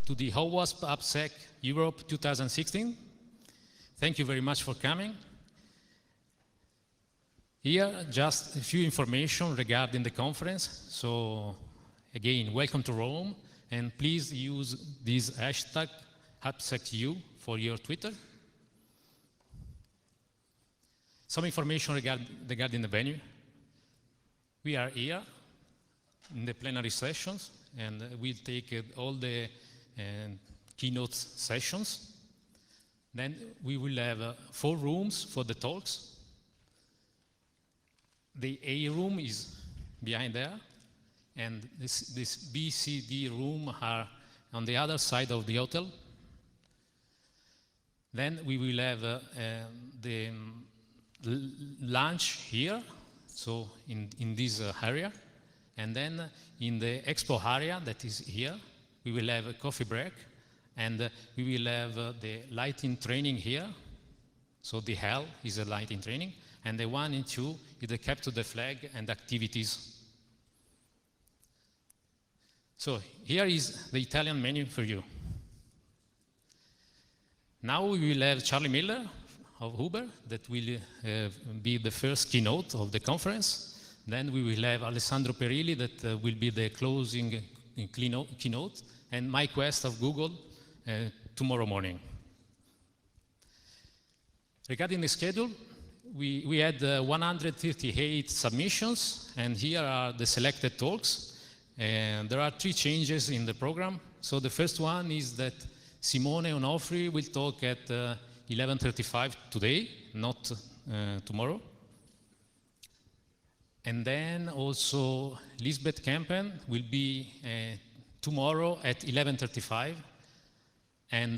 to the OWASP AppSec Europe 2016. Thank you very much for coming. Here, just a few information regarding the conference. So, again, welcome to Rome, and please use this hashtag AppSecEU for your Twitter. Some information regarding the venue. We are here in the plenary sessions, and we'll take all the keynote sessions. Then we will have 4 rooms for the talks. The A room is behind there, and this B, C, D room are on the other side of the hotel. Then we will have the lunch here, so in this area. And then in the expo area that is here, we will have a coffee break, and we will have the lighting training here. So the L is a lighting training, and the 1 and 2 is the capture the flag and activities. So here is the Italian menu for you. Now we will have Charlie Miller of Uber that will be the first keynote of the conference. Then we will have Alessandro Perilli that will be the closing keynote, and Mike West of Google tomorrow morning. Regarding the schedule, we had 138 submissions, and here are the selected talks. And there are 3 changes in the program. So the first one is that Simone Onofri will talk at 11:35 today, not tomorrow. And then also Lisbeth Kempen will be tomorrow at 11:35, and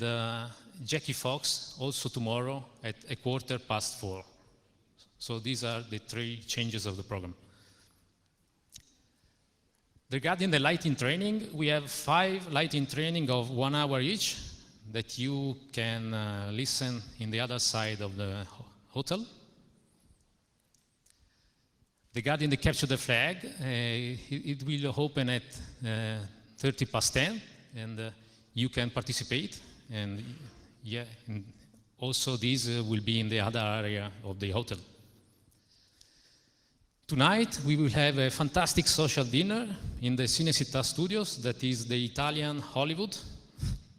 Jackie Fox also tomorrow at 4:15. So these are the 3 changes of the program. Regarding the lighting training, we have 5 lighting training of 1 hour each that you can listen in the other side of the hotel. Regarding the capture the flag, it will open at 10:30, and you can participate. And yeah, and also this will be in the other area of the hotel. Tonight we will have a fantastic social dinner in the Cinecittà Studios, that is the Italian Hollywood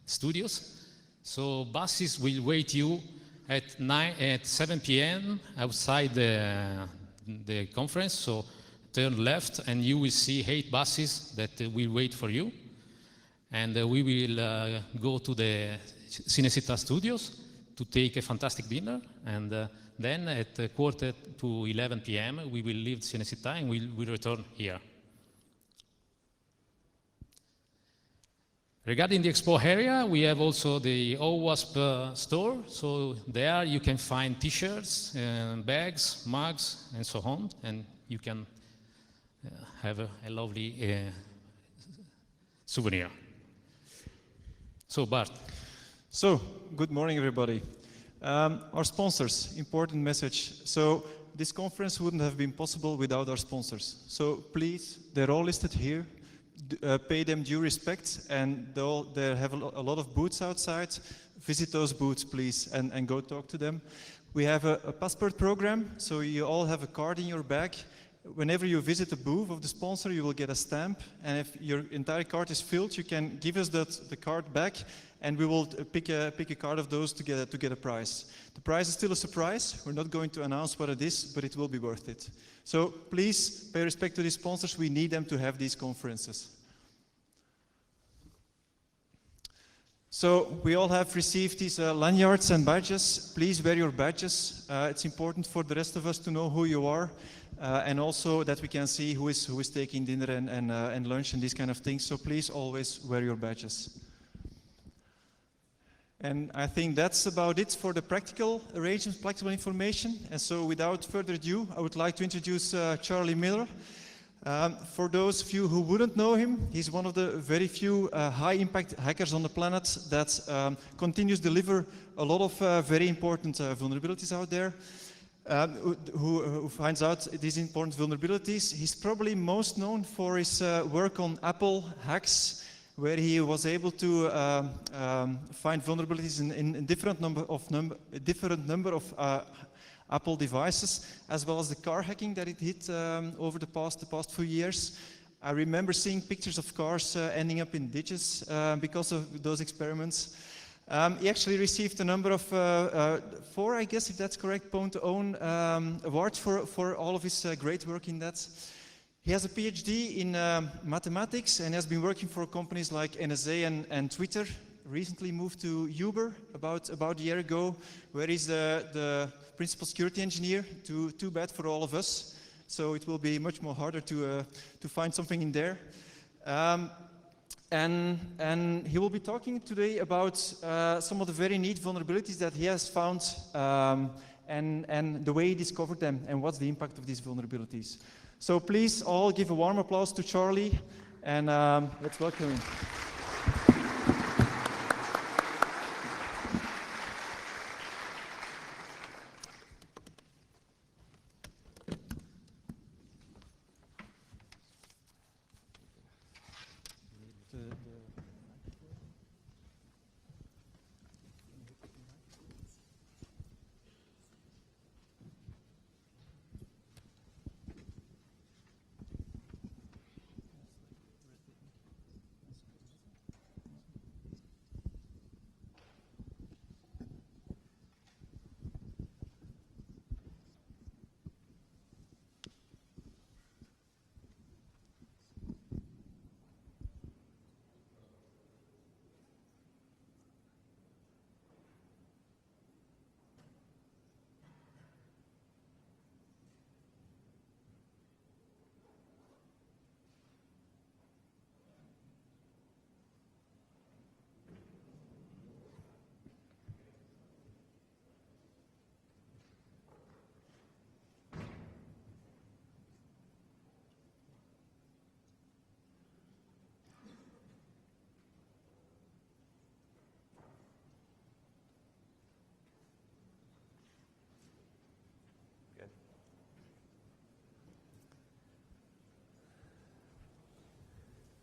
studios. So buses will wait you at 7 p.m. outside the conference. So turn left and you will see 8 buses that will wait for you. And we will go to the Cinecittà Studios to take a fantastic dinner. And then at 10:45 p.m. we will leave Cinecittà and we'll return here. Regarding the expo area, we have also the OWASP store. So there you can find t-shirts, bags, mugs, and so on. And you can have a lovely souvenir. So Bart. So, good morning everybody. Our sponsors, important message. So, this conference wouldn't have been possible without our sponsors. So, please, they're all listed here. Pay them due respect, and they have a lot of booths outside. Visit those booths, please, and go talk to them. We have a passport program, so you all have a card in your bag. Whenever you visit the booth of the sponsor, you will get a stamp, and if your entire card is filled, you can give us the card back, and we will pick a card of those to get a prize. The prize is still a surprise. We're not going to announce what it is, but it will be worth it. So please pay respect to these sponsors. We need them to have these conferences. So we all have received these lanyards and badges. Please wear your badges. It's important for the rest of us to know who you are, and also that we can see who is taking dinner and lunch and these kind of things. So please always wear your badges. And I think that's about it for the practical arrangements, practical information. And so without further ado, I would like to introduce Charlie Miller. For those of you who wouldn't know him, he's one of the very few high-impact hackers on the planet that continues to deliver a lot of very important vulnerabilities out there. Who finds out these important vulnerabilities. He's probably most known for his work on Apple hacks, where he was able to find vulnerabilities in different number of Apple devices, as well as the car hacking that it hit over the past few years. I remember seeing pictures of cars ending up in ditches because of those experiments. He actually received a number of 4, I guess, if that's correct, Pwn2Own awards for all of his great work in that. He has a PhD in mathematics and has been working for companies like NSA and Twitter. Recently moved to Uber about a year ago, where he's the principal security engineer. Too bad for all of us. So it will be much more harder to find something in there. And he will be talking today about some of the very neat vulnerabilities that he has found and the way he discovered them and what's the impact of these vulnerabilities. So please all give a warm applause to Charlie and let's welcome him.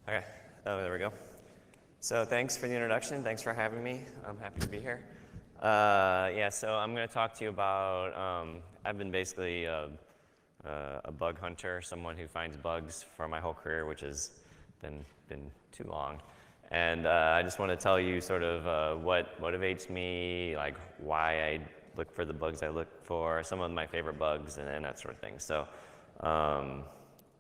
Okay, oh, there we go. So thanks for the introduction. Thanks for having me. I'm happy to be here. Yeah, so I'm going to talk to you about, I've been basically a bug hunter, someone who finds bugs for my whole career, which has been too long. And I just want to tell you sort of what motivates me, like why I look for the bugs I look for, some of my favorite bugs, and that sort of thing. So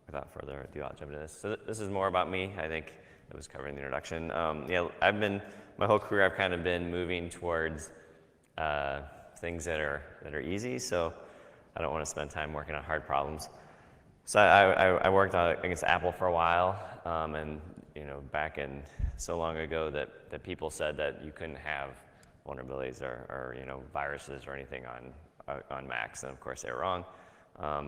without further ado, I'll jump into this. So this is more about me. I think it was covered in the introduction. Yeah, my whole career I've kind of been moving towards things that are easy. So I don't want to spend time working on hard problems. So I worked against Apple for a while, and back in so long ago that people said that you couldn't have vulnerabilities or viruses or anything on Macs, and of course they were wrong.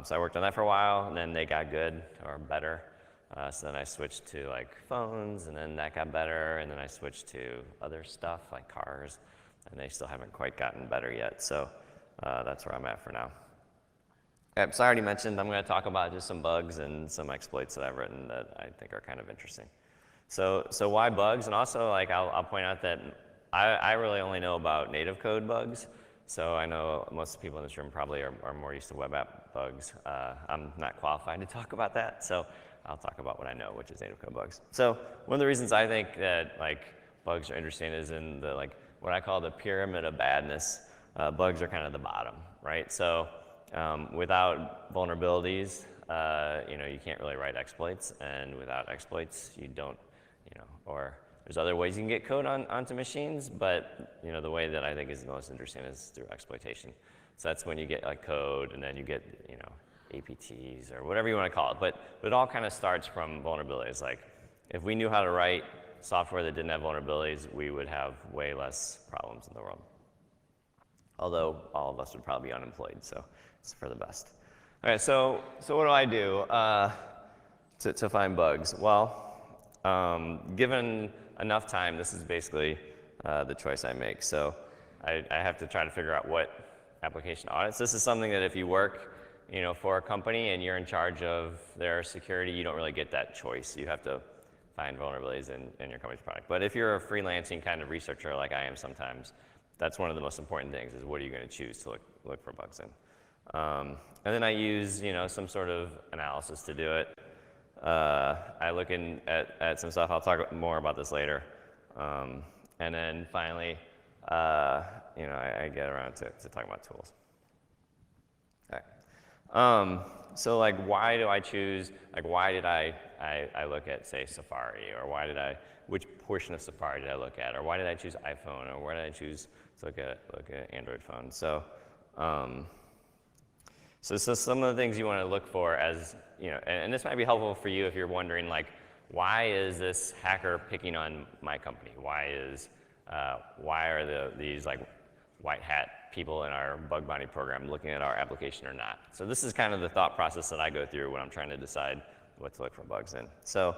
So I worked on that for a while, and then they got good or better. So then I switched to like phones, and then that got better, and then I switched to other stuff like cars, and they still haven't quite gotten better yet. So that's where I'm at for now. Okay, so I already mentioned I'm going to talk about just some bugs and some exploits that I've written that I think are kind of interesting. So why bugs? And also, like, I'll point out that I really only know about native code bugs. So I know most people in this room probably are more used to web app bugs. I'm not qualified to talk about that, so I'll talk about what I know, which is native code bugs. So one of the reasons I think that like bugs are interesting is in the what I call the pyramid of badness. Bugs are kind of the bottom, right? So without vulnerabilities, you can't really write exploits, and without exploits, you don't, or there's other ways you can get code onto machines, but the way that I think is the most interesting is through exploitation. So that's when you get like code, and then you get APTs or whatever you want to call it. But it all kind of starts from vulnerabilities. Like if we knew how to write software that didn't have vulnerabilities, we would have way less problems in the world. Although all of us would probably be unemployed, so it's for the best. All right, so what do I do to find bugs? Well, given enough time, this is basically the choice I make. So I have to try to figure out what application audits. This is something that if you work for a company and you're in charge of their security, you don't really get that choice. You have to find vulnerabilities in your company's product. But if you're a freelancing kind of researcher like I am sometimes, that's one of the most important things is what are you going to choose to look for bugs in. And then I use some sort of analysis to do it. I look at some stuff. I'll talk more about this later. And then finally, I get around to talking about tools. All right. So like, why do I choose? Like, why did I look at, say, Safari, or which portion of Safari did I look at, or why did I choose iPhone, or why did I choose to look at Android phone? So, so some of the things you want to look for as and this might be helpful for you if you're wondering like, why is this hacker picking on my company? Why are these like white hat people in our bug bounty program looking at our application or not? So this is kind of the thought process that I go through when I'm trying to decide what to look for bugs in. So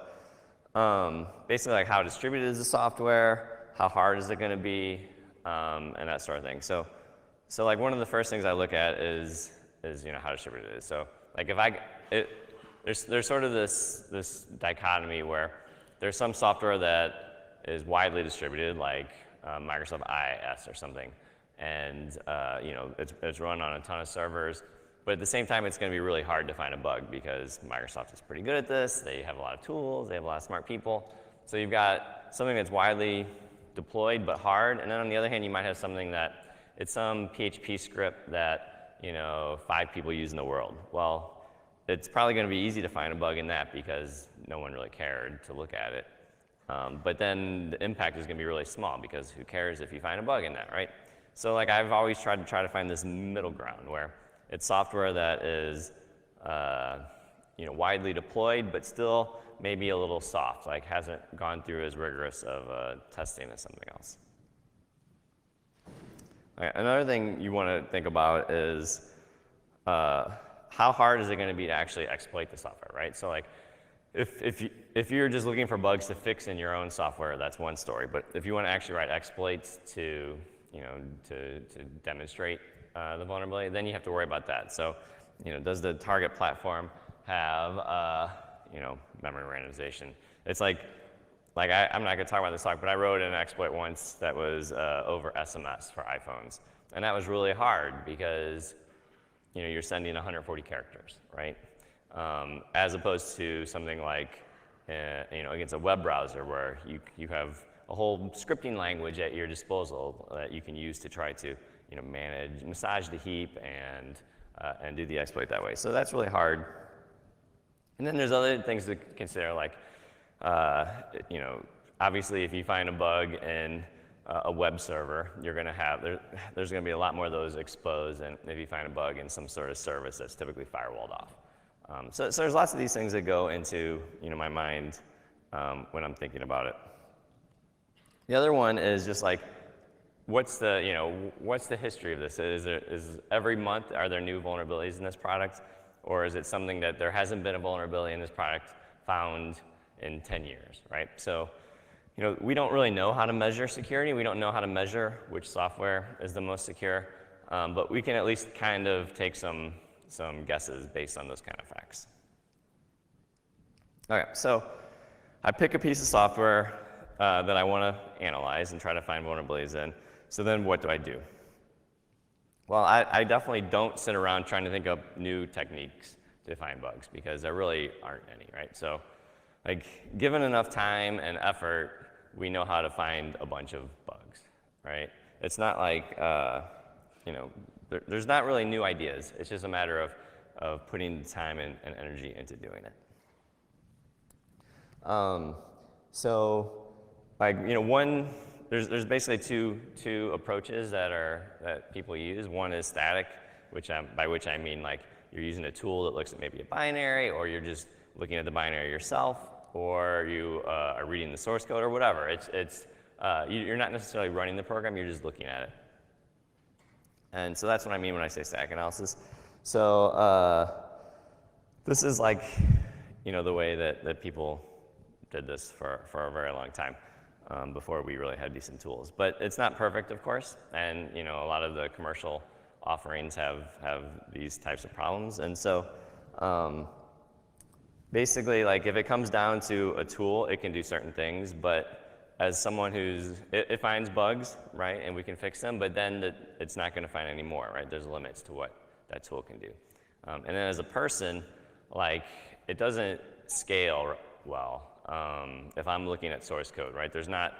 basically, like, how distributed is the software? How hard is it going to be? And that sort of thing. So like, one of the first things I look at is how distributed it is. So like, there's sort of this dichotomy where there's some software that is widely distributed, like Microsoft IIS or something, and it's run on a ton of servers. But at the same time, it's going to be really hard to find a bug because Microsoft is pretty good at this. They have a lot of tools. They have a lot of smart people. So you've got something that's widely deployed but hard, and then on the other hand, you might have something that it's some PHP script that 5 people use in the world. Well, it's probably going to be easy to find a bug in that because no one really cared to look at it. But then the impact is going to be really small because who cares if you find a bug in that, right? So like, I've always tried to find this middle ground where it's software that is widely deployed but still maybe a little soft, like hasn't gone through as rigorous of testing as something else. Okay, another thing you want to think about is how hard is it going to be to actually exploit the software, right? So like, if you're just looking for bugs to fix in your own software, that's one story. But if you want to actually write exploits to demonstrate the vulnerability, then you have to worry about that. So, does the target platform have memory randomization? It's like I'm not going to talk about this talk, but I wrote an exploit once that was over SMS for iPhones, and that was really hard because you're sending 140 characters, right? As opposed to something like against a web browser where you have a whole scripting language at your disposal that you can use to try to massage the heap and do the exploit that way. So that's really hard. And then there's other things to consider, like obviously if you find a bug in a web server, you're going to have there's going to be a lot more of those exposed than if you find a bug in some sort of service that's typically firewalled off. So there's lots of these things that go into my mind when I'm thinking about it. The other one is just like, what's the history of this? Is every month, are there new vulnerabilities in this product, or is it something that there hasn't been a vulnerability in this product found in 10 years, right? So we don't really know how to measure security. We don't know how to measure which software is the most secure, but we can at least kind of take some guesses based on those kind of facts. Okay, so I pick a piece of software that I want to analyze and try to find vulnerabilities in. So then what do I do? Well, I definitely don't sit around trying to think of new techniques to find bugs because there really aren't any, right? So like, given enough time and effort, we know how to find a bunch of bugs, right? It's not like, there's not really new ideas. It's just a matter of putting the time and energy into doing it. So, like, there's basically two approaches that people use. One is static, by which I mean like you're using a tool that looks at maybe a binary, or you're just looking at the binary yourself, or you are reading the source code or whatever. You're not necessarily running the program, you're just looking at it. And so that's what I mean when I say static analysis. So this is like, the way that people did this for a very long time before we really had decent tools. But it's not perfect, of course, and a lot of the commercial offerings have these types of problems. And so basically, like if it comes down to a tool, it can do certain things, but as someone it finds bugs, right, and we can fix them, but then it's not going to find any more, right? There's limits to what that tool can do. And then as a person, like it doesn't scale well if I'm looking at source code, right? There's not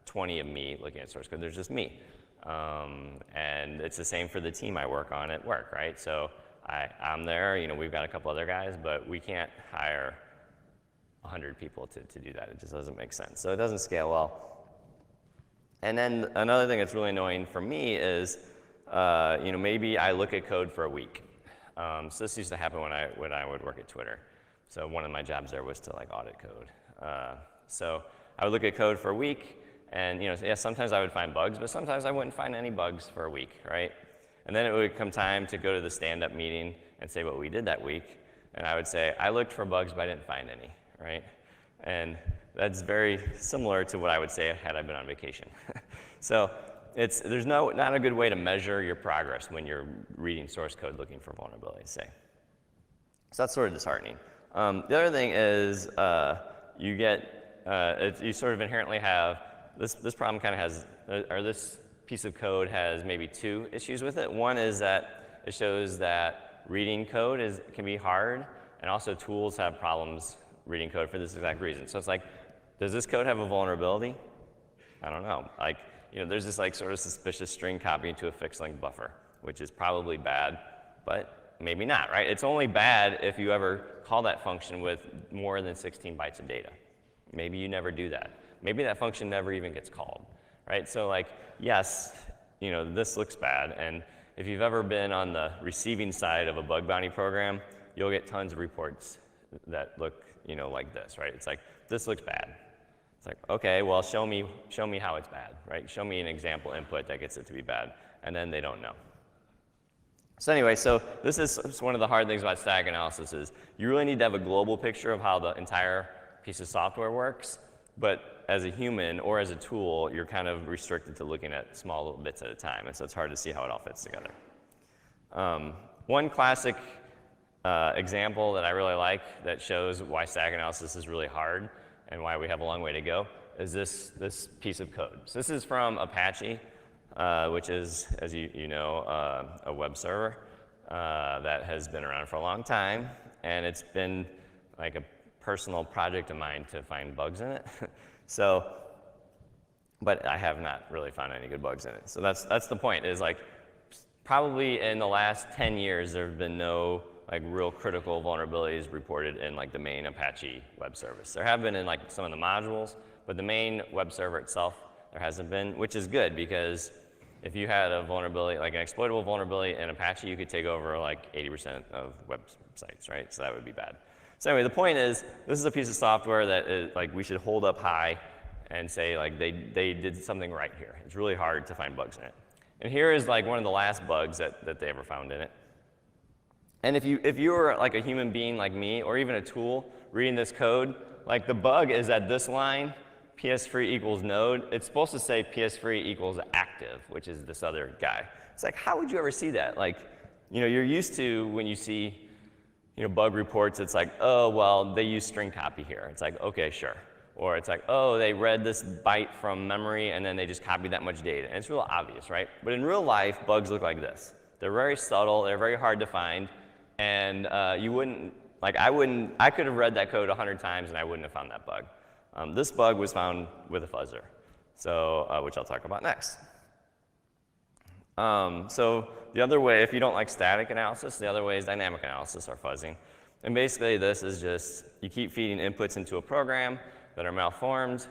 20 of me looking at source code, there's just me. And it's the same for the team I work on at work, right? So I'm there, you know, we've got a couple other guys, but we can't hire 100 people to do that. It just doesn't make sense. So it doesn't scale well. And then another thing that's really annoying for me is, you know, maybe I look at code for a week. So this used to happen when I would work at Twitter. So one of my jobs there was to like audit code. So I would look at code for a week, and you know, yeah, sometimes I would find bugs, but sometimes I wouldn't find any bugs for a week, right? And then it would come time to go to the stand-up meeting and say what we did that week, and I would say, I looked for bugs, but I didn't find any, right? And that's very similar to what I would say had I been on vacation. So there's not a good way to measure your progress when you're reading source code looking for vulnerabilities, say. So that's sort of disheartening. The other thing is you sort of inherently have, this problem kind of has, or this piece of code has maybe two issues with it. One is that it shows that reading code can be hard, and also tools have problems reading code for this exact reason. So it's like, does this code have a vulnerability? I don't know. Like, you know, there's this like sort of suspicious string copying to a fixed length buffer, which is probably bad, but maybe not, right? It's only bad if you ever call that function with more than 16 bytes of data. Maybe you never do that. Maybe that function never even gets called, right? So like, yes, you know, this looks bad, and if you've ever been on the receiving side of a bug bounty program, you'll get tons of reports that look, you know, like this, right? It's like, this looks bad. It's like, okay, well, show me how it's bad, right? Show me an example input that gets it to be bad, and then they don't know. So anyway, so this is one of the hard things about static analysis is you really need to have a global picture of how the entire piece of software works, but as a human or as a tool, you're kind of restricted to looking at small little bits at a time, and so it's hard to see how it all fits together. One classic example that I really like that shows why static analysis is really hard and why we have a long way to go is this piece of code. So this is from Apache, which is, as you know, a web server that has been around for a long time, and it's been like a personal project of mine to find bugs in it. So, but I have not really found any good bugs in it. So that's the point, is like probably in the last 10 years there have been no like real critical vulnerabilities reported in like the main Apache web service. There have been in like some of the modules, but the main web server itself there hasn't been, which is good because if you had a vulnerability, like an exploitable vulnerability in Apache, you could take over like 80% of websites, right? So that would be bad. So anyway, the point is, this is a piece of software that is, like, we should hold up high and say, like, they did something right here. It's really hard to find bugs in it. And here is like one of the last bugs that they ever found in it. And if you were like a human being like me, or even a tool reading this code, like the bug is at this line, ps3 equals node. It's supposed to say ps3 equals active, which is this other guy. It's like, how would you ever see that? Like, you know, you're used to when you see, you know, bug reports, it's like, oh, well, they use string copy here. It's like, okay, sure. Or it's like, oh, they read this byte from memory and then they just copied that much data. And it's real obvious, right? But in real life, bugs look like this. They're very subtle, they're very hard to find, and you wouldn't, like I could have read that code 100 times and I wouldn't have found that bug. This bug was found with a fuzzer, so, which I'll talk about next. So the other way, if you don't like static analysis, the other way is dynamic analysis or fuzzing. And basically this is just, you keep feeding inputs into a program that are malformed.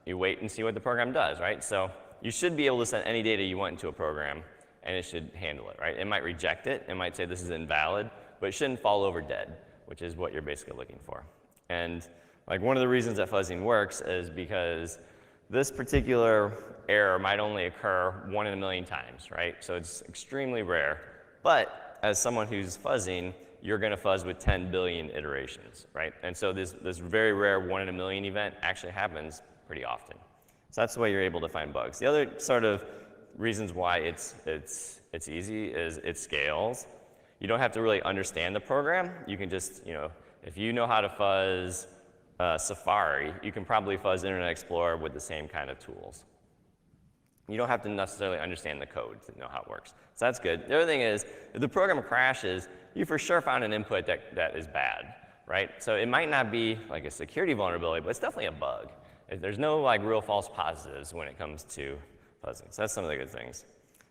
You wait and see what the program does, right? So you should be able to send any data you want into a program and it should handle it, right? It might reject it, it might say this is invalid, but it shouldn't fall over dead, which is what you're basically looking for. And like one of the reasons that fuzzing works is because this particular error might only occur 1 in a million times, right? So it's extremely rare. But as someone who's fuzzing, you're going to fuzz with 10 billion iterations, right? And so this very rare 1 in a million event actually happens pretty often. So that's the way you're able to find bugs. The other sort of reasons why it's easy is it scales. You don't have to really understand the program. You can just, if you know how to fuzz Safari, you can probably fuzz Internet Explorer with the same kind of tools. You don't have to necessarily understand the code to know how it works. So that's good. The other thing is, if the program crashes, you for sure found an input that is bad, right? So it might not be like a security vulnerability, but it's definitely a bug. There's no like real false positives when it comes to fuzzing. So that's some of the good things.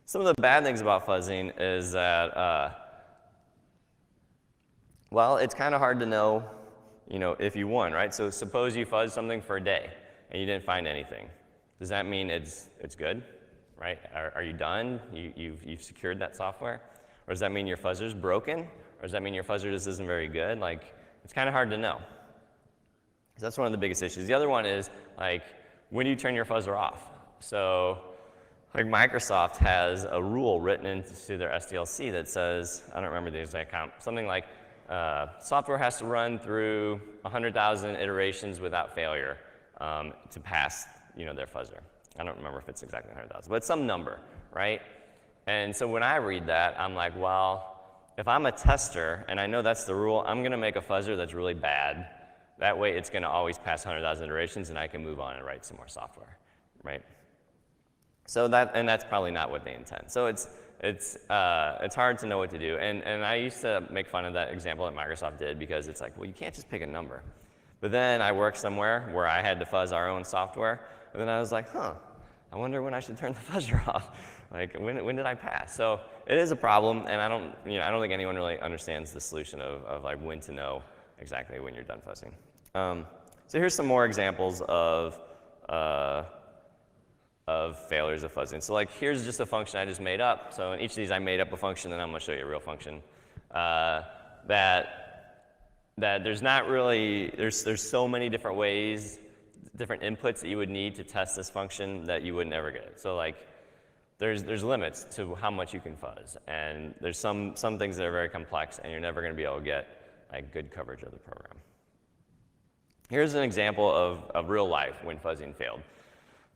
Some of the bad things about fuzzing is that, well, it's kind of hard to know, if you won, right? So suppose you fuzzed something for a day and you didn't find anything. Does that mean it's good, right? Are you done? You've secured that software? Or does that mean your fuzzer's broken? Or does that mean your fuzzer just isn't very good? Like, it's kind of hard to know. So that's one of the biggest issues. The other one is, like, when do you turn your fuzzer off? So, like, Microsoft has a rule written into their SDLC that says, I don't remember the exact count, something like, software has to run through 100,000 iterations without failure to pass their fuzzer. I don't remember if it's exactly 100,000, but it's some number, right? And so when I read that, I'm like, well, if I'm a tester and I know that's the rule, I'm going to make a fuzzer that's really bad. That way it's going to always pass 100,000 iterations and I can move on and write some more software, right? So that's probably not what they intend. So it's hard to know what to do. And I used to make fun of that example that Microsoft did because it's like, well, you can't just pick a number. But then I worked somewhere where I had to fuzz our own software. And then I was like, I wonder when I should turn the fuzzer off. Like, when did I pass? So it is a problem, and I don't think anyone really understands the solution of like when to know exactly when you're done fuzzing. So here's some more examples of failures of fuzzing. So like, here's just a function I just made up. So in each of these, I made up a function, and I'm going to show you a real function that there's not really, there's so many different ways, different inputs that you would need to test this function that you would never get it. So like, there's limits to how much you can fuzz, and there's some things that are very complex, and you're never going to be able to get like good coverage of the program. Here's an example of real life when fuzzing failed.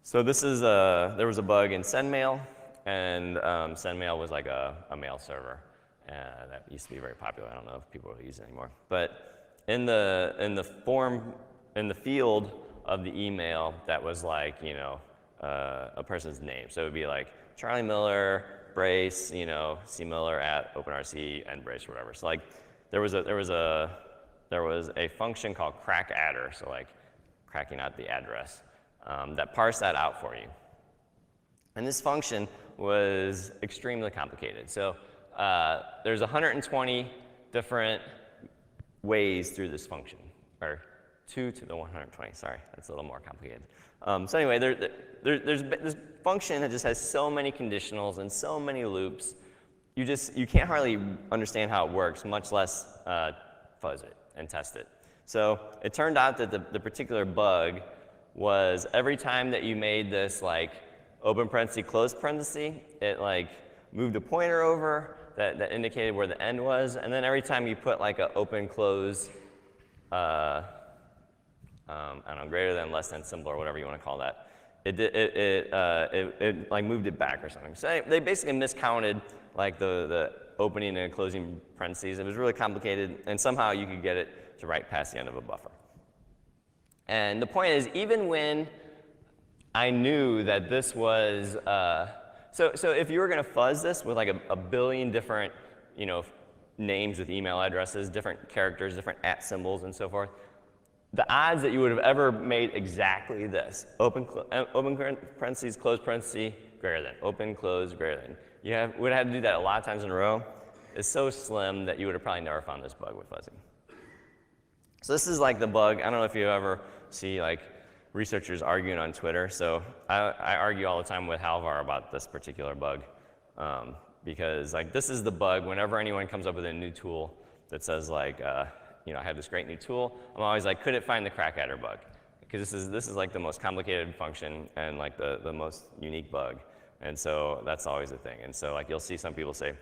So this is there was a bug in SendMail, and SendMail was like a mail server that used to be very popular. I don't know if people really use it anymore, but in the field of the email that was like, a person's name. So it would be like Charlie Miller, Brace, C. Miller at OpenRC and Brace or whatever. So like there was a function called crackadder, so like cracking out the address, that parsed that out for you. And this function was extremely complicated. So there's 120 different ways through this function, or 2 to the 120, sorry, that's a little more complicated. So anyway, there's this function that just has so many conditionals and so many loops, you can't hardly understand how it works, much less fuzz it and test it. So it turned out that the particular bug was every time that you made this like open parenthesis, close parenthesis, it like moved a pointer over that indicated where the end was, and then every time you put like a open, close, I don't know, greater than, less than symbol, or whatever you want to call that, it like moved it back or something. So they basically miscounted like the opening and closing parentheses. It was really complicated, and somehow you could get it to write past the end of a buffer. And the point is, even when I knew that this was, so if you were going to fuzz this with like a billion different, names with email addresses, different characters, different @ symbols, and so forth, the odds that you would have ever made exactly this, open parentheses, close parentheses, greater than, open, close, greater than, would have had to do that a lot of times in a row, is so slim that you would have probably never found this bug with fuzzing. So this is like the bug. I don't know if you ever see like researchers arguing on Twitter. So I argue all the time with Halvar about this particular bug, because like this is the bug whenever anyone comes up with a new tool that says like, I have this great new tool, I'm always like, could it find the crackadder bug? Because this is like the most complicated function and like the most unique bug. And so that's always a thing. And so like you'll see some people say,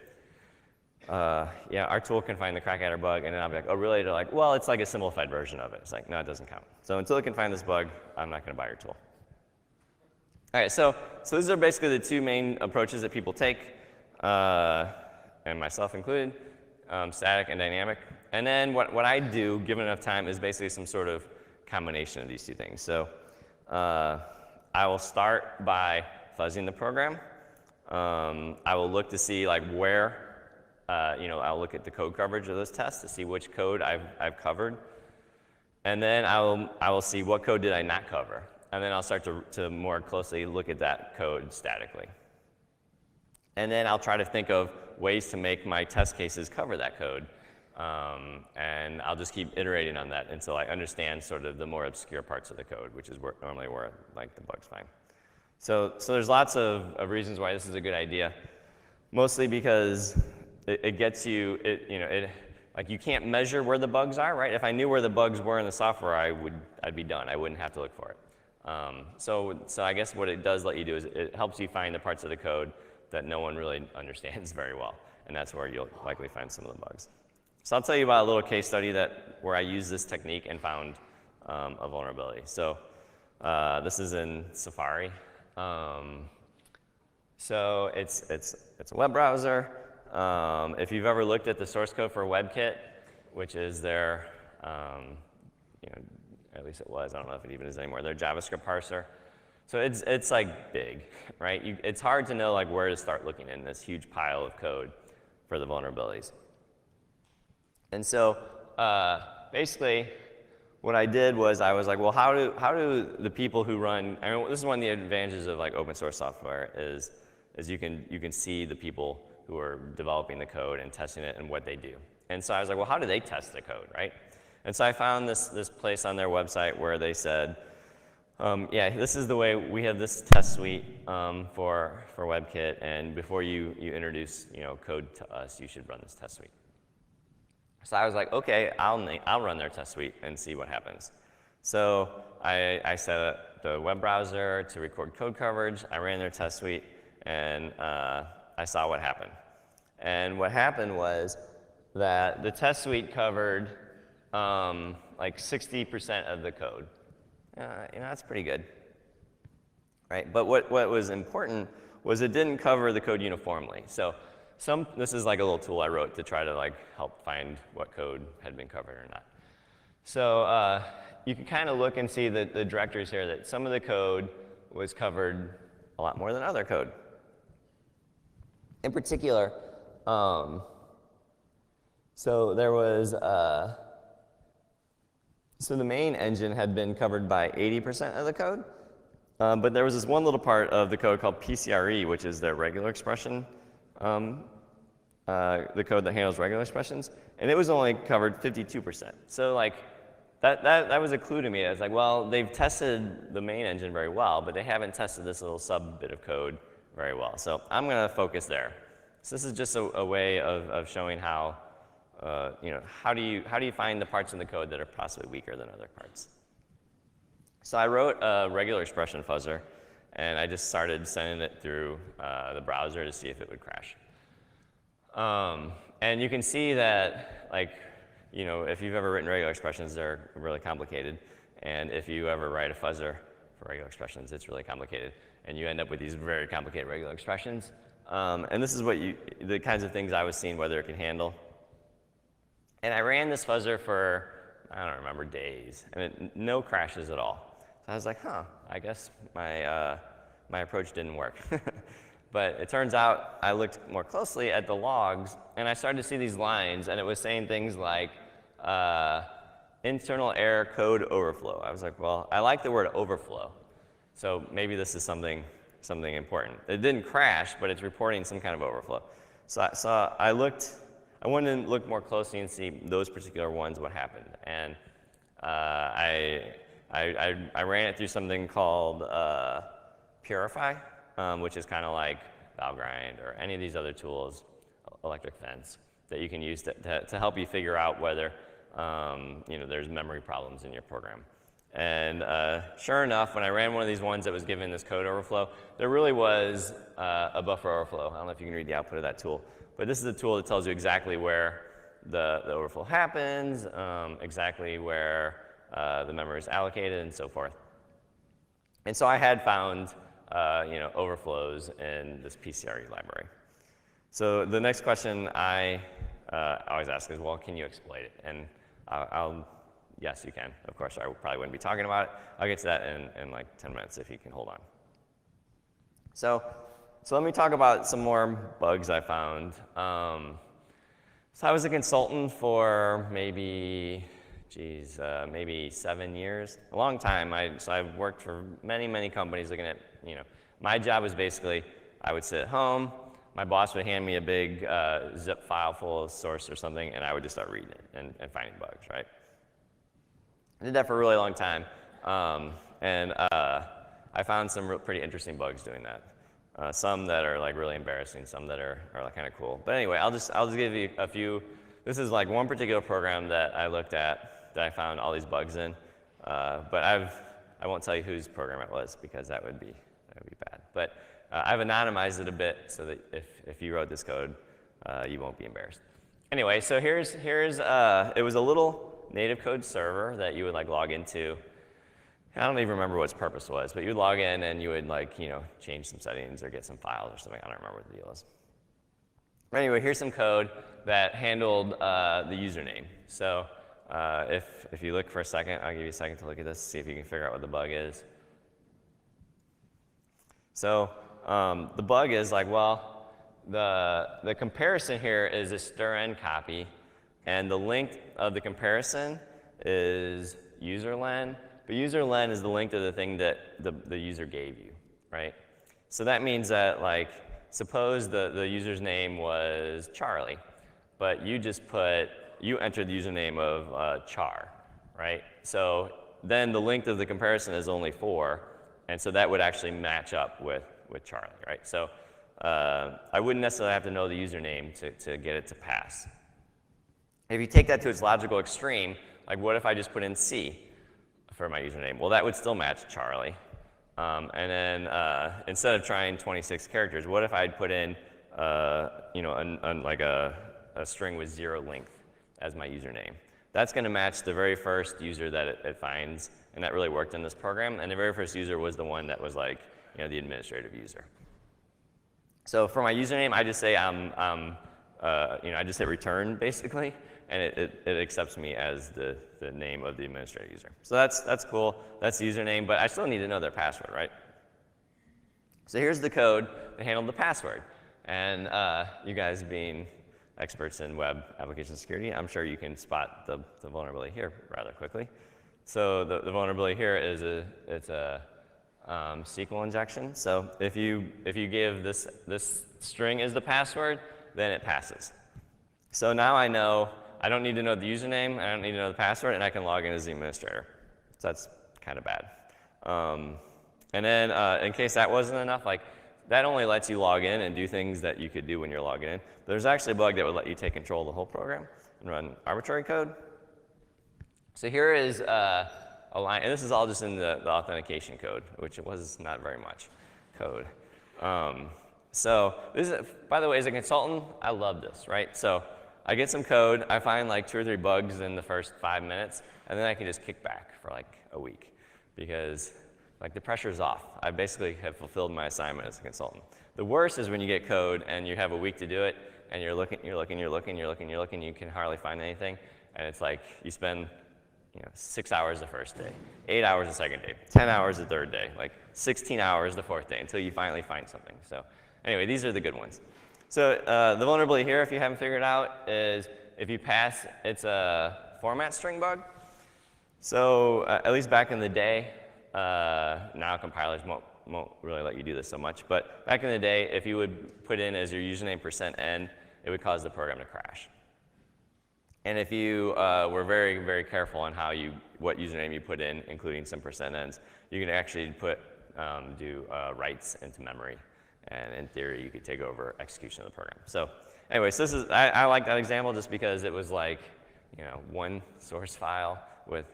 yeah, our tool can find the crackadder bug, and then I'll be like, oh really? They're like, well, it's like a simplified version of it. It's like, no, it doesn't count. So until it can find this bug, I'm not going to buy your tool. All right, so these are basically the two main approaches that people take, and myself included. static and dynamic. And then what I do, given enough time, is basically some sort of combination of these two things. So I will start by fuzzing the program. I will look to see like where, I'll look at the code coverage of those tests to see which code I've covered. And then I will see what code did I not cover. And then I'll start to more closely look at that code statically. And then I'll try to think of ways to make my test cases cover that code. And I'll just keep iterating on that until I understand sort of the more obscure parts of the code, which is normally where like the bugs find. So there's lots of reasons why this is a good idea. Mostly because it gets you, like you can't measure where the bugs are, right? If I knew where the bugs were in the software, I'd be done. I wouldn't have to look for it. So I guess what it does let you do is it helps you find the parts of the code that no one really understands very well. And that's where you'll likely find some of the bugs. So I'll tell you about a little case study where I used this technique and found a vulnerability. So this is in Safari. So it's a web browser. If you've ever looked at the source code for WebKit, which is their, at least it was, I don't know if it even is anymore, their JavaScript parser. So it's like big, right? It's hard to know like where to start looking in this huge pile of code for the vulnerabilities. And so basically what I did was I was like, well, how do the people who run, I mean, this is one of the advantages of like open source software is you can see the people who are developing the code and testing it and what they do. And so I was like, well, how do they test the code, right? And so I found this place on their website where they said, yeah, this is the way we have this test suite for WebKit, and before you introduce code to us, you should run this test suite. So I was like, okay, I'll run their test suite and see what happens. So I set up the web browser to record code coverage. I ran their test suite, and I saw what happened. And what happened was that the test suite covered like 60% of the code. That's pretty good, right? But what was important was it didn't cover the code uniformly. So this is like a little tool I wrote to try to like help find what code had been covered or not. So you can kind of look and see the directories here that some of the code was covered a lot more than other code. In particular, so there was, so the main engine had been covered by 80% of the code, but there was this one little part of the code called PCRE, which is their regular expression, the code that handles regular expressions, and it was only covered 52%. So like, that was a clue to me. I was like, well, they've tested the main engine very well, but they haven't tested this little sub bit of code very well. So I'm going to focus there. So this is just a way of showing how, how do you find the parts in the code that are possibly weaker than other parts? So I wrote a regular expression fuzzer, and I just started sending it through the browser to see if it would crash. And you can see that, like, if you've ever written regular expressions, they're really complicated. And if you ever write a fuzzer for regular expressions, it's really complicated. And you end up with these very complicated regular expressions. And this is the kinds of things I was seeing whether it can handle. And I ran this fuzzer for, I don't remember, days, and no crashes at all. So I was like, I guess my approach didn't work. But it turns out I looked more closely at the logs, and I started to see these lines, and it was saying things like internal error code overflow. I was like, well, I like the word overflow, so maybe this is something important. It didn't crash, but it's reporting some kind of overflow. So I wanted to look more closely and see those particular ones, what happened. And I ran it through something called Purify, which is kind of like Valgrind or any of these other tools, Electric Fence, that you can use to help you figure out whether there's memory problems in your program. And sure enough, when I ran one of these ones that was given this code overflow, there really was a buffer overflow. I don't know if you can read the output of that tool, but this is a tool that tells you exactly where the overflow happens, exactly where the memory is allocated, and so forth. And so I had found overflows in this PCRE library. So the next question I always ask is, well, can you exploit it? And yes, you can. Of course, I probably wouldn't be talking about it. I'll get to that in like 10 minutes if you can hold on. So let me talk about some more bugs I found. So I was a consultant for maybe 7 years, a long time. So I've worked for many companies looking at, my job was basically, I would sit at home, my boss would hand me a big zip file full of source or something, and I would just start reading it and finding bugs, right? I did that for a really long time, and I found some pretty interesting bugs doing that. Some that are like really embarrassing, some that are like kind of cool. But anyway, I'll just give you a few. This is like one particular program that I looked at that I found all these bugs in. But I won't tell you whose program it was because that would be bad. But I've anonymized it a bit so that if you wrote this code, you won't be embarrassed. Anyway, so here's it was a little native code server that you would like log into. I don't even remember what its purpose was, but you would log in and you would like, change some settings or get some files or something. I don't remember what the deal is. But anyway, here's some code that handled the username. So if you look for a second, I'll give you a second to look at this, see if you can figure out what the bug is. So the bug is like, well, the comparison here is a str_n copy, and the length of the comparison is user_len. But user_len is the length of the thing that the user gave you, right? So that means that, like, suppose the user's name was Charlie, but you entered the username of char, right? So then the length of the comparison is only 4, and so that would actually match up with Charlie, right? So I wouldn't necessarily have to know the username to get it to pass. If you take that to its logical extreme, like what if I just put in C for my username? Well, that would still match Charlie. And then instead of trying 26 characters, what if I'd put in like a string with 0 length as my username? That's going to match the very first user that it finds, and that really worked in this program. And the very first user was the one that was like, the administrative user. So for my username, I just say I just hit return basically, and it accepts me as the name of the administrative user. So that's cool. That's the username, but I still need to know their password, right? So here's the code that handled the password. And you guys being experts in web application security, I'm sure you can spot the vulnerability here rather quickly. So the vulnerability here is it's a SQL injection. So if you give this string as the password, then it passes. So now I know I don't need to know the username, I don't need to know the password, and I can log in as the administrator. So that's kind of bad. And then in case that wasn't enough, like that only lets you log in and do things that you could do when you're logging in. There's actually a bug that would let you take control of the whole program and run arbitrary code. So here is a line, and this is all just in the authentication code, which it was not very much code. So this is, by the way, as a consultant, I love this, right? So I get some code, I find like 2 or 3 bugs in the first 5 minutes, and then I can just kick back for like a week because like the pressure's off. I basically have fulfilled my assignment as a consultant. The worst is when you get code and you have a week to do it, and you're looking, you can hardly find anything, and it's like you spend 6 hours the first day, 8 hours the second day, 10 hours the third day, like 16 hours the fourth day until you finally find something. So anyway, these are the good ones. So the vulnerability here, if you haven't figured out, is if you pass, it's a format string bug. So at least back in the day, now compilers won't really let you do this so much, but back in the day, if you would put in as your username %n, it would cause the program to crash. And if you were very, very careful on what username you put in, including some %n's, you can actually do writes into memory. And in theory, you could take over execution of the program. So anyway, so this is, I like that example just because it was like, one source file with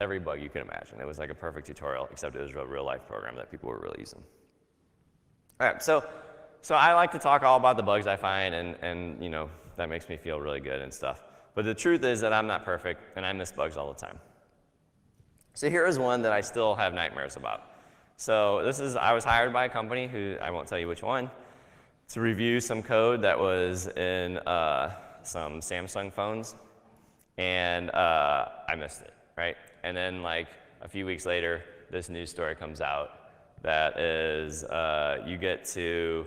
every bug you could imagine. It was like a perfect tutorial, except it was a real life program that people were really using. All right, so I like to talk all about the bugs I find, and that makes me feel really good and stuff. But the truth is that I'm not perfect, and I miss bugs all the time. So here is one that I still have nightmares about. So I was hired by a company who, I won't tell you which one, to review some code that was in some Samsung phones, and I missed it, right? And then like a few weeks later, this news story comes out that is, you get to,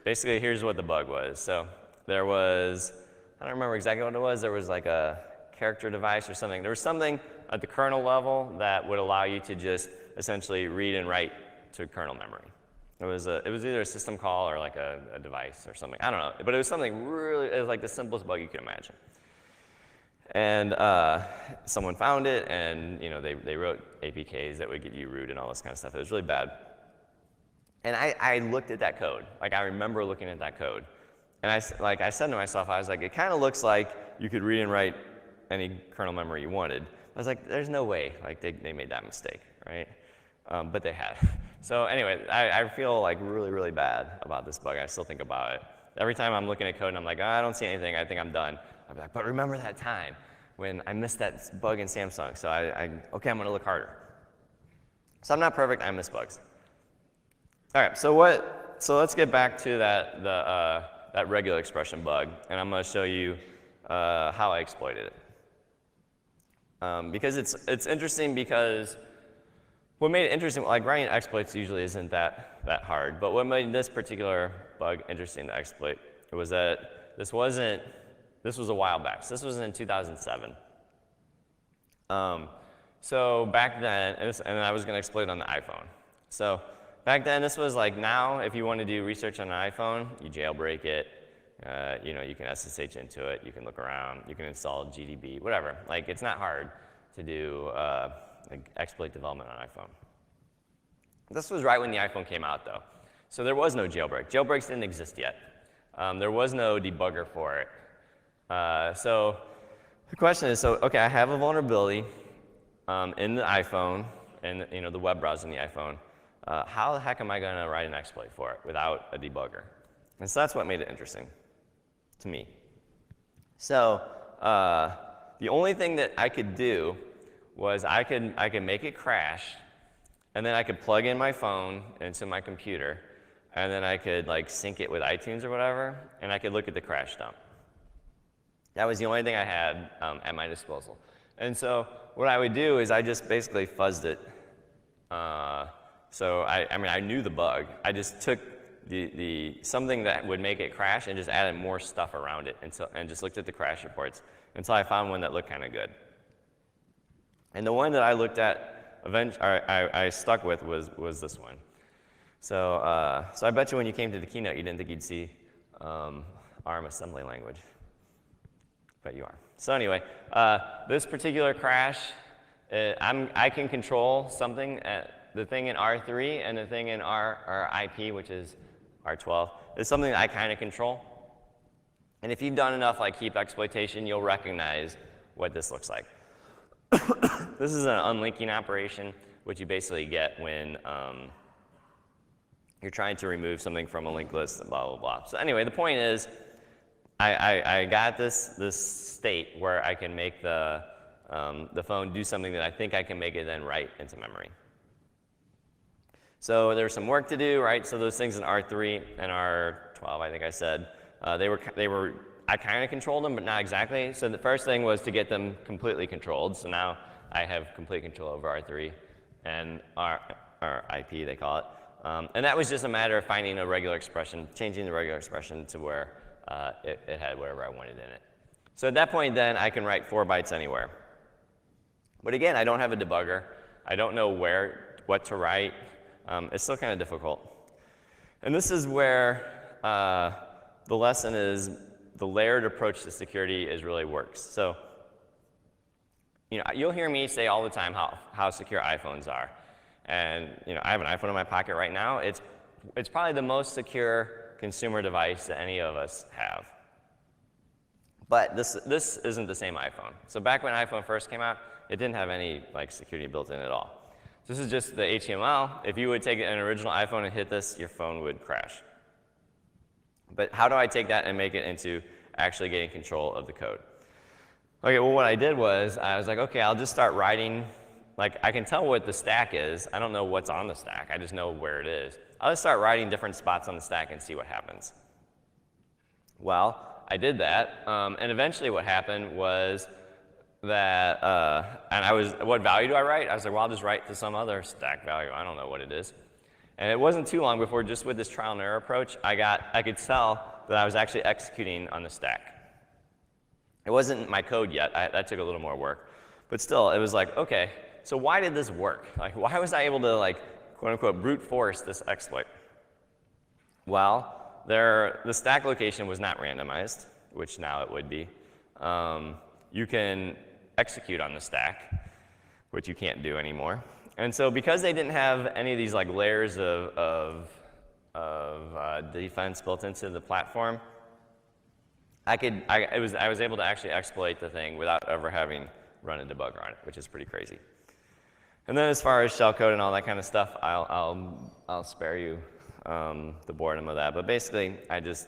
basically here's what the bug was. So there was, I don't remember exactly what it was, there was like a character device or something. There was something at the kernel level that would allow you to just essentially read and write to kernel memory. It was either a system call or like a device or something. I don't know, but it was something really, it was like the simplest bug you could imagine. And someone found it, and you know they wrote APKs that would get you root and all this kind of stuff. It was really bad. And I looked at that code. Like I remember looking at that code, and I said to myself, I was like, it kind of looks like you could read and write any kernel memory you wanted. I was like, there's no way, like they made that mistake, right? But they had. So anyway, I feel like really, really bad about this bug. I still think about it. Every time I'm looking at code and I'm like, oh, I don't see anything, I think I'm done. I'll be like, but remember that time when I missed that bug in Samsung? So okay, I'm gonna look harder. So I'm not perfect, I miss bugs. All right, so let's get back to that regular expression bug, and I'm gonna show you how I exploited it. Because it's interesting because what made it interesting, like writing exploits usually isn't that hard, but what made this particular bug interesting to exploit was that this was a while back. So this was in 2007. So back then, and I was going to exploit it on the iPhone. So back then, this was like now, if you want to do research on an iPhone, you jailbreak it. You know, you can SSH into it. You can look around. You can install GDB, whatever. Like it's not hard to do like exploit development on iPhone. This was right when the iPhone came out, though. So there was no jailbreak. Jailbreaks didn't exist yet. There was no debugger for it. So the question is, okay, I have a vulnerability in the iPhone and you know the web browser in the iPhone. How the heck am I going to write an exploit for it without a debugger? And so that's what made it interesting to me. So the only thing that I could do was I could make it crash, and then I could plug in my phone into my computer, and then I could like sync it with iTunes or whatever, and I could look at the crash dump. That was the only thing I had at my disposal. And so what I would do is I just basically fuzzed it. So I mean, I knew the bug. I just took something that would make it crash and just added more stuff around it and just looked at the crash reports until I found one that looked kind of good. And the one that I looked at, I stuck with was this one. So I bet you when you came to the keynote, you didn't think you'd see ARM assembly language. But you are. So anyway, this particular crash, I can control something, the thing in R3 and the thing in our IP, which is R12, is something that I kind of control. And if you've done enough like heap exploitation, you'll recognize what this looks like. This is an unlinking operation, which you basically get when you're trying to remove something from a linked list, blah, blah, blah. So anyway, the point is, I got this state where I can make the phone do something that I think I can make it then write into memory. So there's some work to do, right? So those things in R3 and R12, I think I said, I kind of controlled them, but not exactly. So the first thing was to get them completely controlled. So now I have complete control over R3 and our IP, they call it. And that was just a matter of finding a regular expression, changing the regular expression to where it had whatever I wanted in it. So at that point, then, I can write 4 bytes anywhere. But again, I don't have a debugger. I don't know what to write. It's still kind of difficult. And this is where the lesson is the layered approach to security really works. So, you know, you'll hear me say all the time how secure iPhones are. And, you know, I have an iPhone in my pocket right now. It's probably the most secure consumer device that any of us have. But this isn't the same iPhone. So back when iPhone first came out, it didn't have any like security built in at all. This is just the HTML. If you would take an original iPhone and hit this, your phone would crash. But how do I take that and make it into actually getting control of the code? Okay, well what I did was, I was like, okay, I'll just start writing. Like, I can tell what the stack is. I don't know what's on the stack. I just know where it is. I'll just start writing different spots on the stack and see what happens. Well, I did that, and eventually what happened was that, what value do I write? I was like, well, I'll just write to some other stack value. I don't know what it is. And it wasn't too long before, just with this trial and error approach, I could tell that I was actually executing on the stack. It wasn't my code yet. That took a little more work. But still, it was like, okay, so why did this work? Like, why was I able to, like, quote unquote, brute force this exploit? Well, the stack location was not randomized, which now it would be. You can execute on the stack, which you can't do anymore. And so because they didn't have any of these like layers of defense built into the platform, I was able to actually exploit the thing without ever having run a debugger on it, which is pretty crazy. And then as far as shellcode and all that kind of stuff, I'll spare you the boredom of that. But basically, I just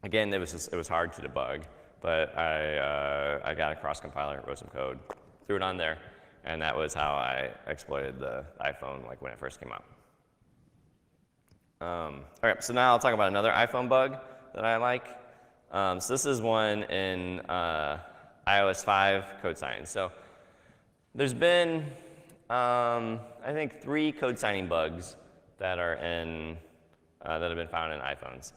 again, it was hard to debug, but I got a cross compiler, wrote some code, threw it on there, and that was how I exploited the iPhone like when it first came out. All right, so now I'll talk about another iPhone bug that I like. So this is one in iOS 5 code signing. So there's been, I think, 3 code signing bugs that are in, that have been found in iPhones.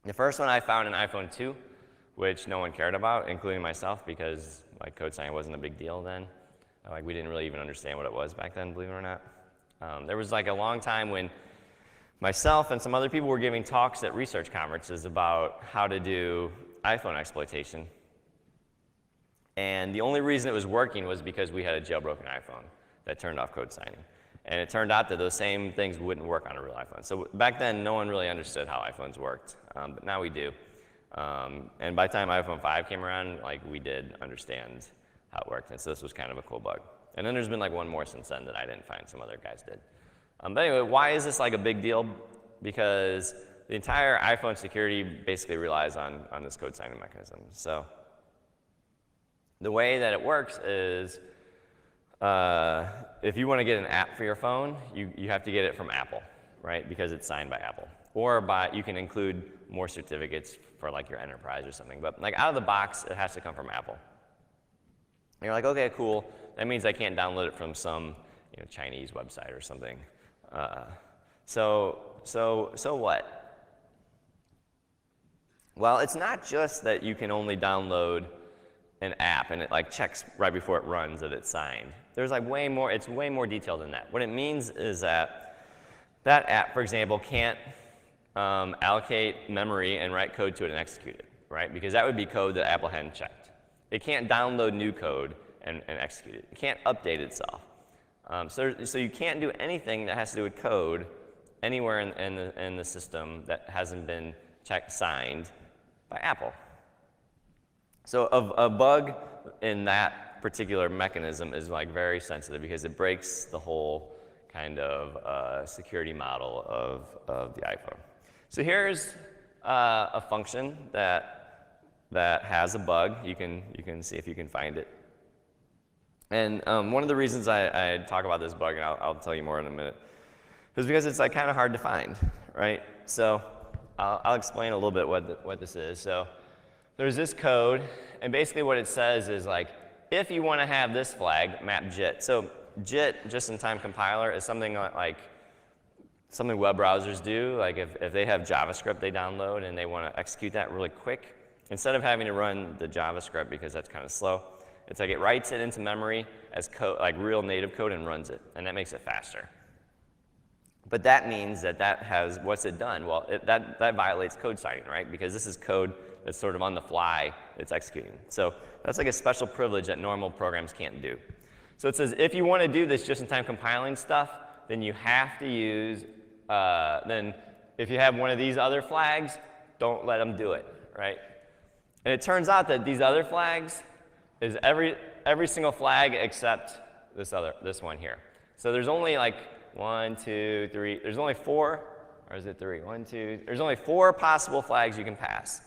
The first one I found in iPhone 2, which no one cared about, including myself, because like code signing wasn't a big deal then. Like we didn't really even understand what it was back then, believe it or not. There was like a long time when myself and some other people were giving talks at research conferences about how to do iPhone exploitation. And the only reason it was working was because we had a jailbroken iPhone that turned off code signing. And it turned out that those same things wouldn't work on a real iPhone. So back then, no one really understood how iPhones worked, but now we do. And by the time iPhone 5 came around, like we did understand how it worked. And so this was kind of a cool bug. And then there's been like one more since then that I didn't find, some other guys did. But anyway, why is this like a big deal? Because the entire iPhone security basically relies on this code signing mechanism. So the way that it works is if you want to get an app for your phone, you have to get it from Apple, right? Because it's signed by Apple. Or you can include more certificates for like your enterprise or something. But like out of the box, it has to come from Apple. And you're like, okay, cool. That means I can't download it from some Chinese website or something. So what? Well, it's not just that you can only download an app and it like checks right before it runs that it's signed. There's like way more, it's way more detailed than that. What it means is that that app, for example, can't allocate memory and write code to it and execute it, right? Because that would be code that Apple hadn't checked. It can't download new code and execute it. It can't update itself. So you can't do anything that has to do with code anywhere in the system that hasn't been signed by Apple. So a bug in that particular mechanism is like very sensitive because it breaks the whole kind of security model of the iPhone. So here's a function that has a bug. You can see if you can find it. And one of the reasons I talk about this bug, and I'll tell you more in a minute, is because it's like kind of hard to find, right? So I'll explain a little bit what this is. So there's this code, and basically what it says is like, if you want to have this flag, map JIT. So JIT, just-in-time compiler, is something like something web browsers do. Like if they have JavaScript they download and they want to execute that really quick, instead of having to run the JavaScript because that's kind of slow, it's like it writes it into memory as code, like real native code, and runs it, and that makes it faster. But that means that has, what's it done? Well, that violates code signing, right? Because this is code that's sort of on the fly, it's executing. So that's like a special privilege that normal programs can't do. So it says if you want to do this just-in-time compiling stuff, then you have to use, then if you have one of these other flags, don't let them do it, right? And it turns out that these other flags is every single flag except this one here. So there's only like 1, 2, 3, there's only 4, or is it 3? 1, 2, there's only 4 possible flags you can pass.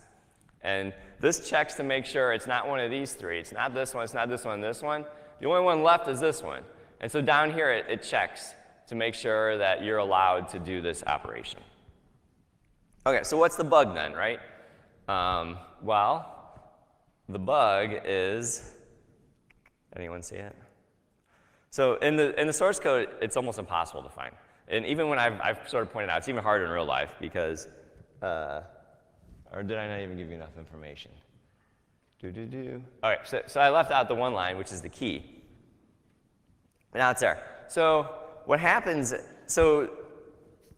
And this checks to make sure it's not one of these 3. It's not this one, it's not this one, this one. The only one left is this one. And so down here it checks to make sure that you're allowed to do this operation. Okay, so what's the bug then, right? Well, the bug is, anyone see it? So in the source code, it's almost impossible to find. And even when I've sort of pointed out, it's even harder in real life because, or did I not even give you enough information? All right, so I left out the one line, which is the key. Now it's there. So what happens, so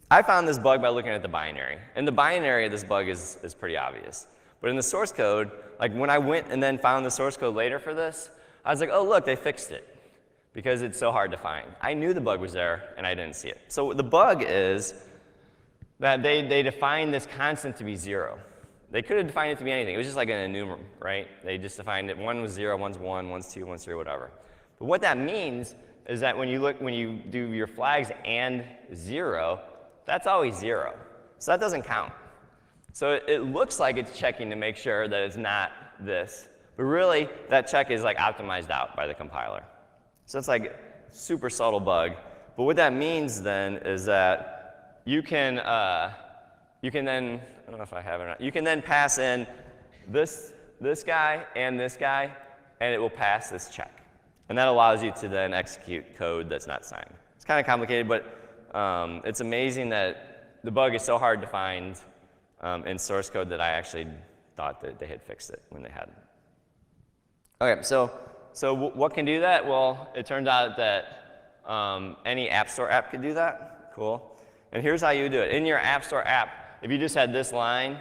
I found this bug by looking at the binary. And the binary of this bug is pretty obvious. But in the source code, like when I went and then found the source code later for this, I was like, oh, look, they fixed it. Because it's so hard to find. I knew the bug was there, and I didn't see it. So the bug is that they defined this constant to be 0. They could have defined it to be anything. It was just like an enumerable, right? They just defined it. One was 0, one's 1, one's 2, one's 3, whatever. But what that means is that when you do your flags and 0, that's always 0. So that doesn't count. So it looks like it's checking to make sure that it's not this. But really, that check is like optimized out by the compiler. So it's like a super subtle bug. But what that means then is that you can then, I don't know if I have it or not, you can then pass in this guy, and it will pass this check. And that allows you to then execute code that's not signed. It's kind of complicated, but it's amazing that the bug is so hard to find in source code that I actually thought that they had fixed it when they hadn't. Okay, so what can do that? Well, it turns out that any App Store app can do that. Cool. And here's how you do it. In your App Store app, if you just had this line,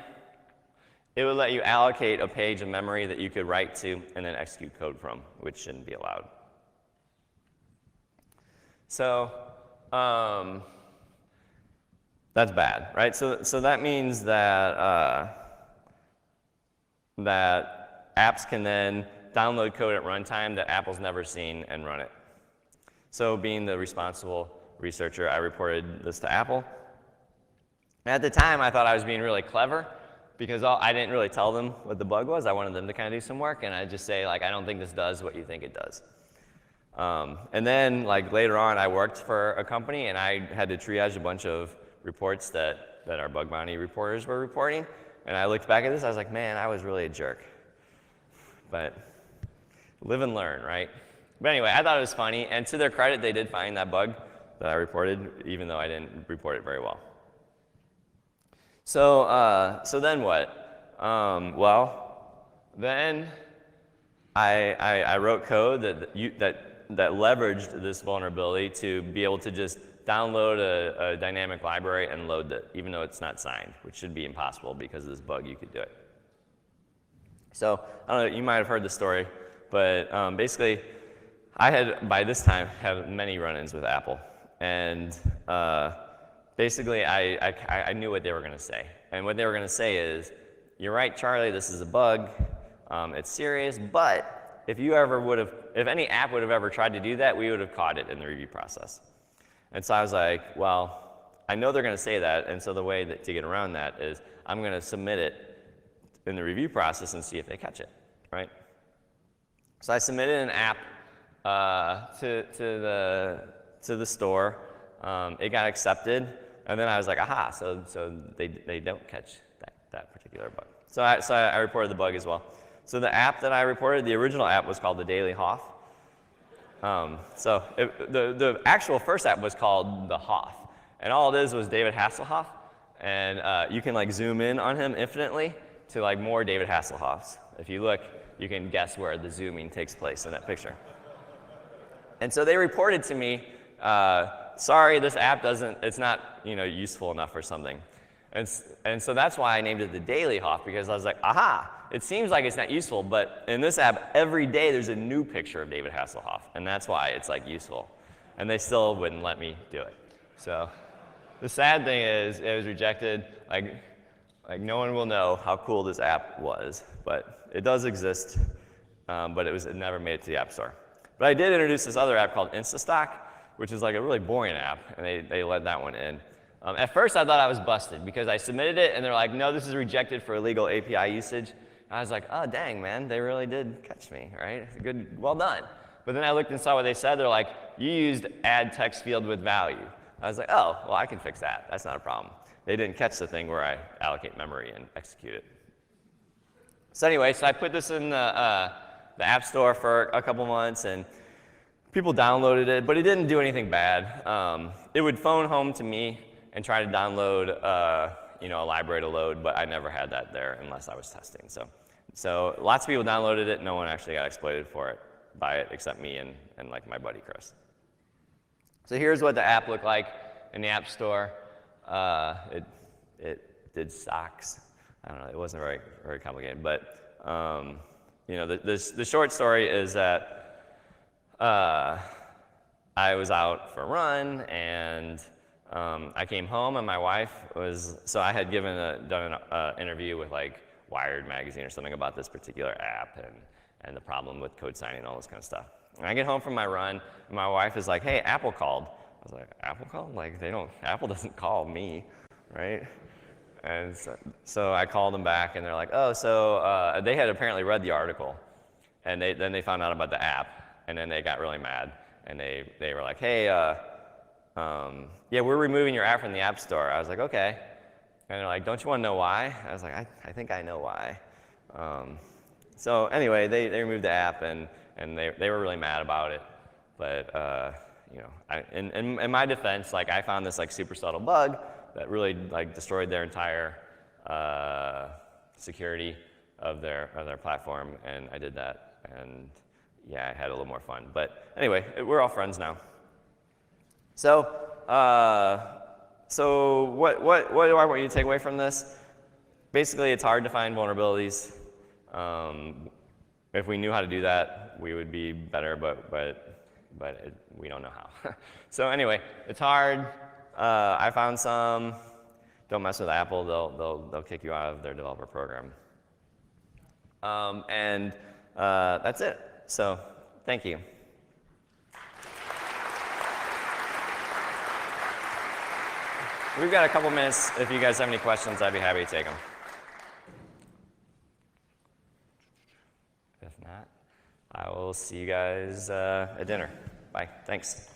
it would let you allocate a page of memory that you could write to and then execute code from, which shouldn't be allowed. So that's bad, right? So that means that that apps can then download code at runtime that Apple's never seen and run it. So being the responsible researcher, I reported this to Apple. And at the time, I thought I was being really clever because I didn't really tell them what the bug was. I wanted them to kind of do some work, and I'd just say, like, I don't think this does what you think it does. And then, like, later on, I worked for a company, and I had to triage a bunch of reports that our bug bounty reporters were reporting. And I looked back at this, I was like, man, I was really a jerk. But live and learn, right? But anyway, I thought it was funny, and to their credit, they did find that bug that I reported, even though I didn't report it very well. So then what? Well, then I wrote code that leveraged this vulnerability to be able to just download a dynamic library and load it, even though it's not signed, which should be impossible because of this bug. You could do it. So I don't know, you might have heard the story, but basically, I had, by this time, had many run-ins with Apple. And basically, I knew what they were going to say. And what they were going to say is, you're right, Charlie, this is a bug. It's serious, but if any app would have ever tried to do that, we would have caught it in the review process. And so I was like, well, I know they're going to say that, and so the way to get around that is I'm going to submit it in the review process and see if they catch it, right? So I submitted an app to the store. It got accepted, and then I was like, aha, so they don't catch that particular bug. So I reported the bug as well. So the app that I reported, the original app was called the Daily Hoff. The actual first app was called the Hoff, and all it is was David Hasselhoff, and you can like zoom in on him infinitely to like more David Hasselhoffs. If you look, you can guess where the zooming takes place in that picture. And so they reported to me, sorry, this app it's not useful enough or something. And so that's why I named it the Daily Hoff, because I was like, aha, it seems like it's not useful, but in this app, every day there's a new picture of David Hasselhoff, and that's why it's like useful. And they still wouldn't let me do it. So the sad thing is it was rejected. Like no one will know how cool this app was, but it does exist, but it never made it to the App Store. But I did introduce this other app called InstaStock, which is like a really boring app, and they let that one in. At first, I thought I was busted because I submitted it, and they're like, no, this is rejected for illegal API usage. And I was like, oh, dang, man, they really did catch me, right? Good, well done. But then I looked and saw what they said. They're like, you used add text field with value. I was like, oh, well, I can fix that. That's not a problem. they didn't catch the thing where I allocate memory and execute it. So anyway, so I put this in the App Store for a couple months, and people downloaded it, but it didn't do anything bad. It would phone home to me and try to download a library to load, but I never had that there unless I was testing. So lots of people downloaded it. No one actually got exploited by it except me and like my buddy Chris. So here's what the app looked like in the App Store. It did stocks. I don't know. It wasn't very complicated, but the short story is that I was out for a run, and I came home, and my wife was. So I had done an interview with like Wired magazine or something about this particular app and the problem with code signing and all this kind of stuff. And I get home from my run, and my wife is like, "Hey, Apple called." I was like, "Apple called? Like Apple doesn't call me, right?" And so I called them back, and they're like, "Oh, so they had apparently read the article, and then they found out about the app, and then they got really mad, and they were like, hey, yeah, we're removing your app from the App Store." I was like, "Okay," and they're like, "Don't you want to know why?" I was like, I think I know why. So anyway, they removed the app, and they were really mad about it, but in my defense, like I found this like super subtle bug that really like destroyed their entire security of their platform, and I did that, and yeah, I had a little more fun. But anyway, we're all friends now. So what do I want you to take away from this? Basically, it's hard to find vulnerabilities. If we knew how to do that, we would be better, but we don't know how. So anyway, it's hard. I found some. Don't mess with Apple. They'll kick you out of their developer program. And that's it. So thank you. We've got a couple minutes. If you guys have any questions, I'd be happy to take them. If not, I will see you guys at dinner. Bye. Thanks.